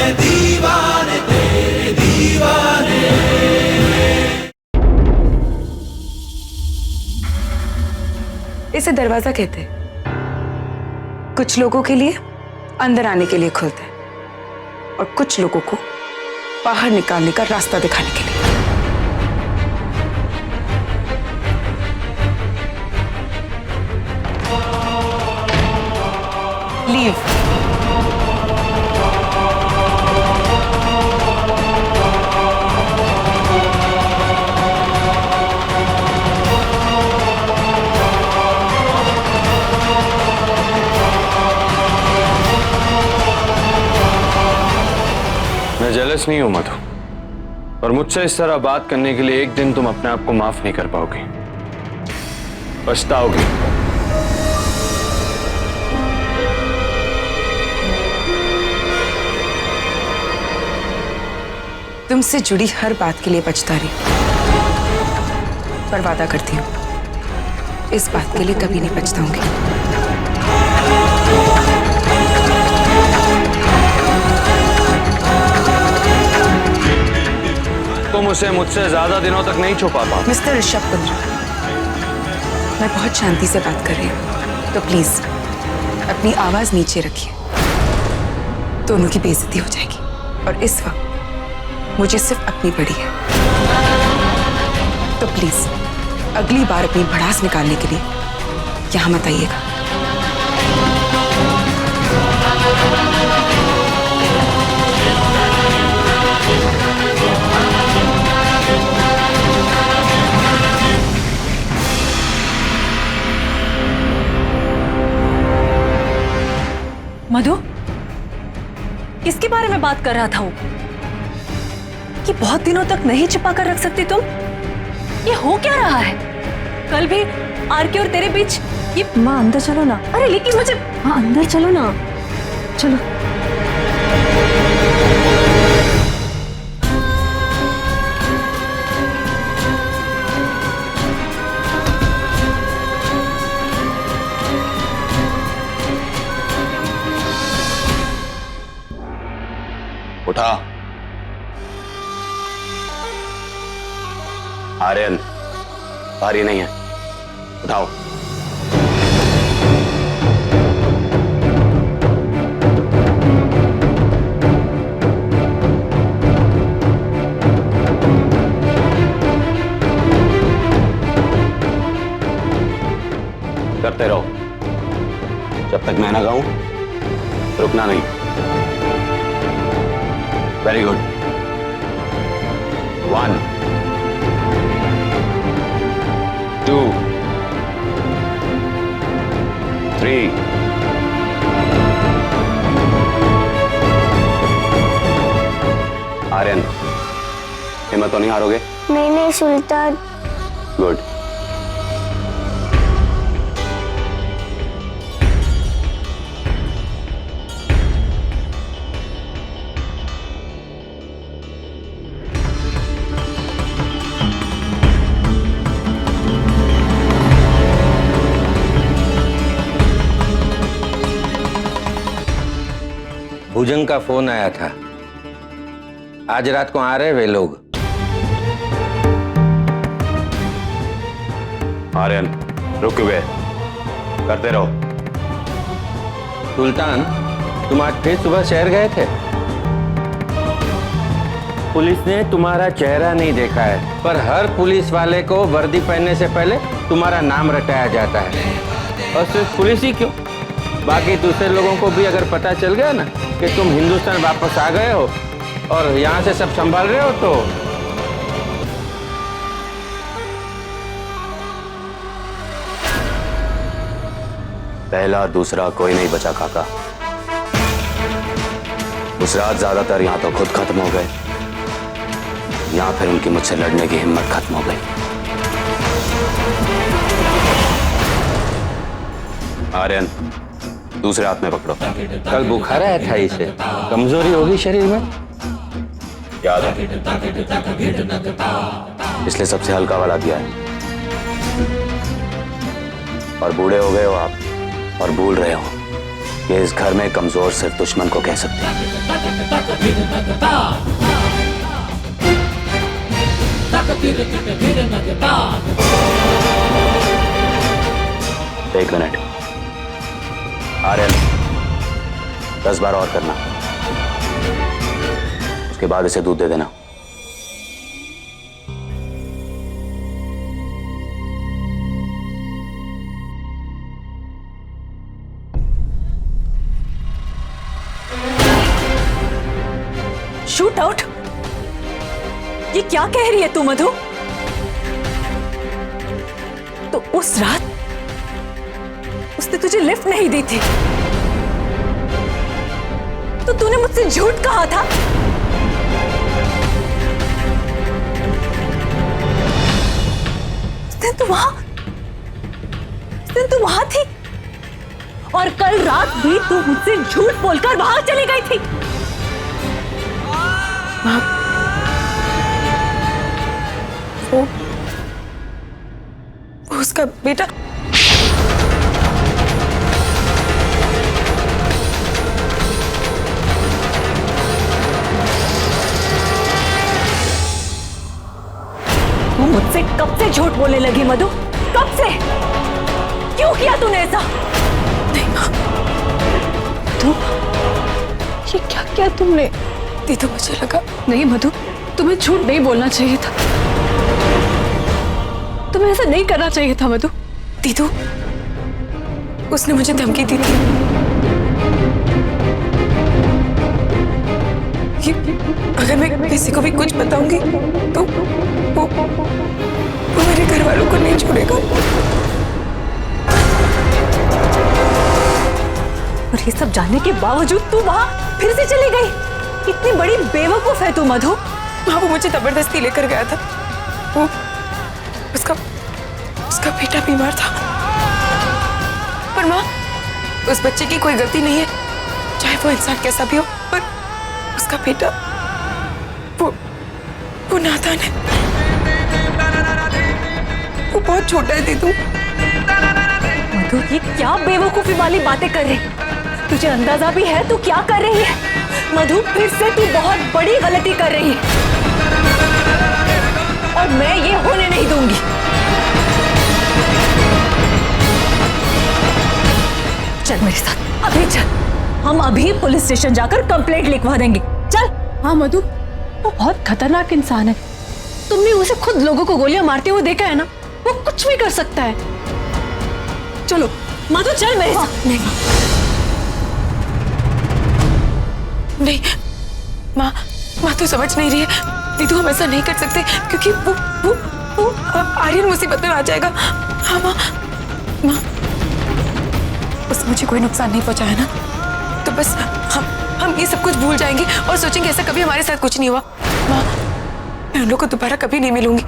मैं दीवाने तेरे दीवाने। इसे दरवाजा कहते हैं। कुछ लोगों के लिए अंदर आने के लिए खुलता है और कुछ लोगों को बाहर निकालने का रास्ता दिखाने के लिए। लीव। मैं जेलस नहीं हूं मधु, और मुझसे इस तरह बात करने के लिए एक दिन तुम अपने आप को माफ नहीं कर पाओगी, पछताओगी। तुमसे जुड़ी हर बात के लिए पछता रही हूं, पर वादा करती हूं इस बात के लिए कभी नहीं पछताऊंगी। तुम उसे मुझसे ज्यादा दिनों तक नहीं छुपा पाओ। मिस्टर ऋषभ कुंद्रा, मैं बहुत शांति से बात कर रही हूँ, तो प्लीज अपनी आवाज नीचे रखिए। दोनों की बेइज्जती हो जाएगी और इस वक्त मुझे सिर्फ अपनी पड़ी है, तो प्लीज अगली बार अपनी भड़ास निकालने के लिए यहां मत आइएगा। मधु, किसके बारे में बात कर रहा था वो? कि बहुत दिनों तक नहीं छिपा कर रख सकती तुम? ये हो क्या रहा है? कल भी आरके और तेरे बीच ये। माँ अंदर चलो ना। अरे लेकिन मुझे। हाँ अंदर चलो ना, चलो। उठा। आर्यन, भारी नहीं है, उठाओ। करते रहो, जब तक मैं ना कहूं रुकना नहीं। Very good. 1 2 3। आर्यन, हिम्मत तो नहीं हारोगे? नहीं सुल्तान। गुड। भुजंग का फोन आया था, आज रात को आ रहे वे लोग। आर्यन, रुक क्यों गए? करते रहो। सुल्तान, तुम आज फिर सुबह शहर गए थे? पुलिस ने तुम्हारा चेहरा नहीं देखा है, पर हर पुलिस वाले को वर्दी पहनने से पहले तुम्हारा नाम रटाया जाता है। और सिर्फ पुलिस ही क्यों, बाकी दूसरे लोगों को भी अगर पता चल गया ना कि तुम हिंदुस्तान वापस आ गए हो और यहाँ से सब संभाल रहे हो, तो पहला दूसरा कोई नहीं बचा काका। उस रात ज्यादातर यहाँ तो खुद खत्म हो गए, या फिर उनकी मुझसे लड़ने की हिम्मत खत्म हो गई। आर्यन, दूसरे हाथ में पकड़ो। कल बुखार आया था, इसे कमजोरी होगी शरीर में, याद है? इसलिए सबसे हल्का वाला दिया है। और बूढ़े हो गए हो आप और भूल रहे हो। कि इस घर में कमजोर सिर्फ दुश्मन को कह सकते हैं। एक मिनट, आर्यन 10 बार और करना, उसके बाद इसे दूध दे देना। Shoot out? ये क्या कह रही है तू मधु? तो उस रात उसने तुझे लिफ्ट नहीं दी थी, तो तूने मुझसे झूठ कहा था। उस दिन तू वहां थी, और कल रात भी तू मुझसे झूठ बोलकर वहां चली गई थी। वो उसका बेटा। तू मुझसे कब से झूठ बोलने लगी मधु? कब से? क्यों किया तूने ऐसा? नहीं माँ, तो ये क्या किया तुमने? दीदू मुझे लगा। नहीं मधु, तुम्हें झूठ नहीं बोलना चाहिए था, तुम्हें ऐसा नहीं करना चाहिए था मधु। दीदू, उसने मुझे धमकी दी थी कि अगर मैं किसी को भी कुछ बताऊंगी तो वो मेरे घर वालों को नहीं छोड़ेगा। और ये सब जानने के बावजूद तू वहां फिर से चली गई। इतनी बड़ी बेवकूफ है तू मधु। हाँ, वो मुझे जबरदस्ती लेकर गया था। वो उसका बेटा बीमार था। पर माँ, उस बच्चे की कोई गलती नहीं है, चाहे वो इंसान कैसा भी हो, पर उसका बेटा वो नादान है। वो बहुत छोटा है दीदू। मधु, ये क्या बेवकूफी वाली बातें कर रही? तुझे अंदाजा भी है तू क्या कर रही है? मधु, फिर से तू बहुत बड़ी गलती कर रही है, और मैं ये होने नहीं दूंगी। चल मेरे साथ, अभी चल। हम अभी पुलिस स्टेशन जाकर कंप्लेंट लिखवा देंगे। चल। हाँ मधु, वो बहुत खतरनाक इंसान है। तुमने उसे खुद लोगों को गोलियां मारते हुए देखा है ना, वो कुछ भी कर सकता है। चलो मधु, चल मेरे साथ। नहीं नहीं माँ तो समझ नहीं रही है। दीदू, हम ऐसा नहीं कर सकते, क्योंकि वो आर्यन मुसीबत में आ जाएगा। हाँ माँ, उसने मुझे कोई नुकसान नहीं पहुंचाया ना, तो बस हम ये सब कुछ भूल जाएंगे और सोचेंगे ऐसा कभी हमारे साथ कुछ नहीं हुआ। माँ, मैं उन लोगों को दोबारा कभी नहीं मिलूंगी,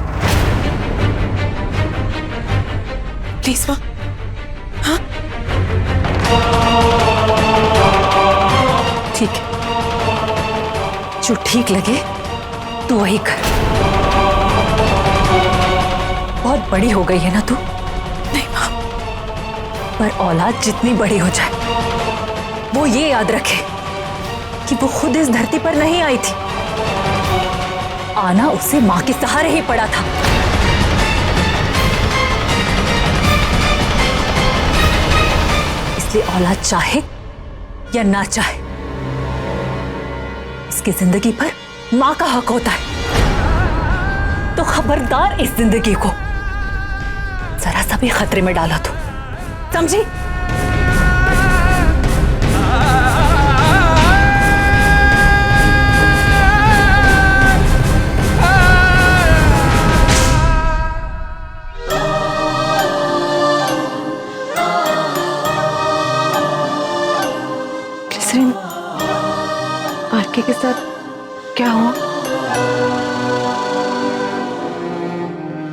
प्लीज माँ। हाँ ठीक है, जो ठीक लगे तू वही कर। बहुत बड़ी हो गई है ना तू। नहीं माँ, पर औलाद जितनी बड़ी हो जाए, वो ये याद रखे कि वो खुद इस धरती पर नहीं आई थी। आना उसे मां के सहारे ही पड़ा था। इसलिए औलाद चाहे या ना चाहे, इसकी जिंदगी पर मां का हक होता है। तो खबरदार इस जिंदगी को जरा सा भी खतरे में डाला तो, समझी? आरके के साथ क्या हुआ?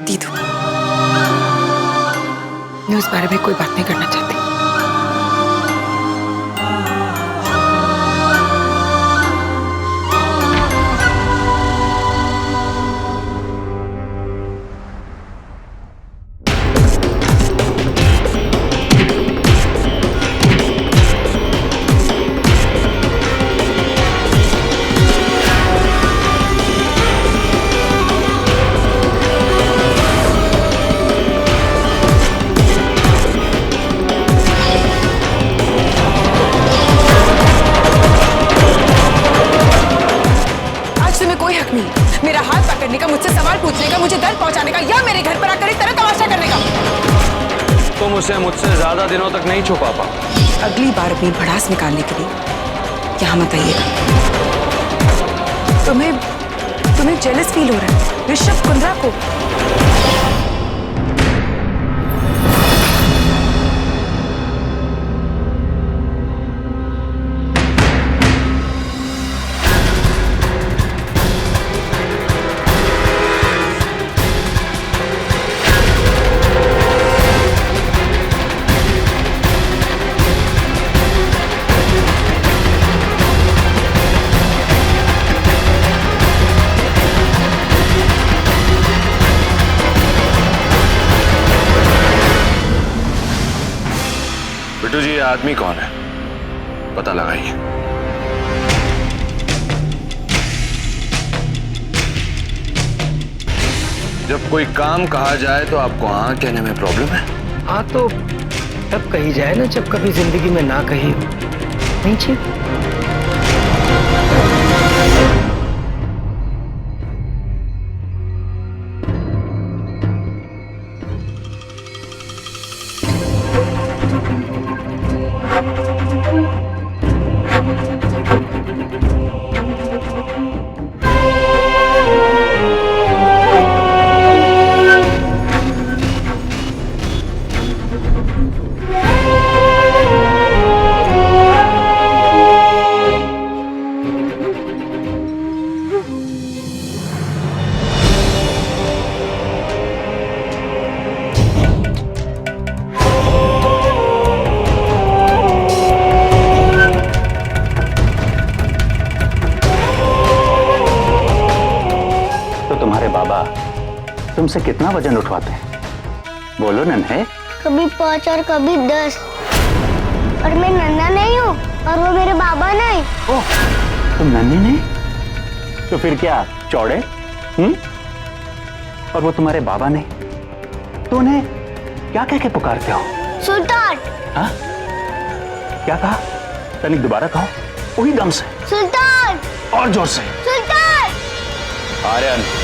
दीदू, मैं उस बारे में कोई बात नहीं करना चाहती। कूदने का, मुझे दर्द पहुंचाने का, या मेरे घर पर आकर इस तरह तमाशा करने का? तुम उसे मुझसे ज्यादा दिनों तक नहीं छुपा पाओ। अगली बार अपनी भड़ास निकालने के लिए यहाँ मत आइएगा। तुम्हें जेलस फील हो रहा है ऋषभ कुंद्रा को? बिट्टू जी, ये आदमी कौन है? पता लगाइए। जब कोई काम कहा जाए तो आपको हाँ कहने में प्रॉब्लम है? हाँ तो तब कही जाए ना जब कभी जिंदगी में ना कही हो। नहीं चाहिए। बाबा तुमसे कितना वजन उठवाते हैं? बोलो नन्हे। कभी 5 और कभी 10। और मैं नन्हा नहीं हूँ और वो मेरे बाबा नहीं। ओह, तुम नन्हे नहीं? तो फिर क्या चौड़े? और वो तुम्हारे बाबा नहीं? तो उन्हें क्या कह के पुकारते हो? सुल्तान। हाँ? क्या कहा? तनिक दोबारा कहो, वही दम से। सुल्तान। और जोर से। सुल्तान। आर्यन।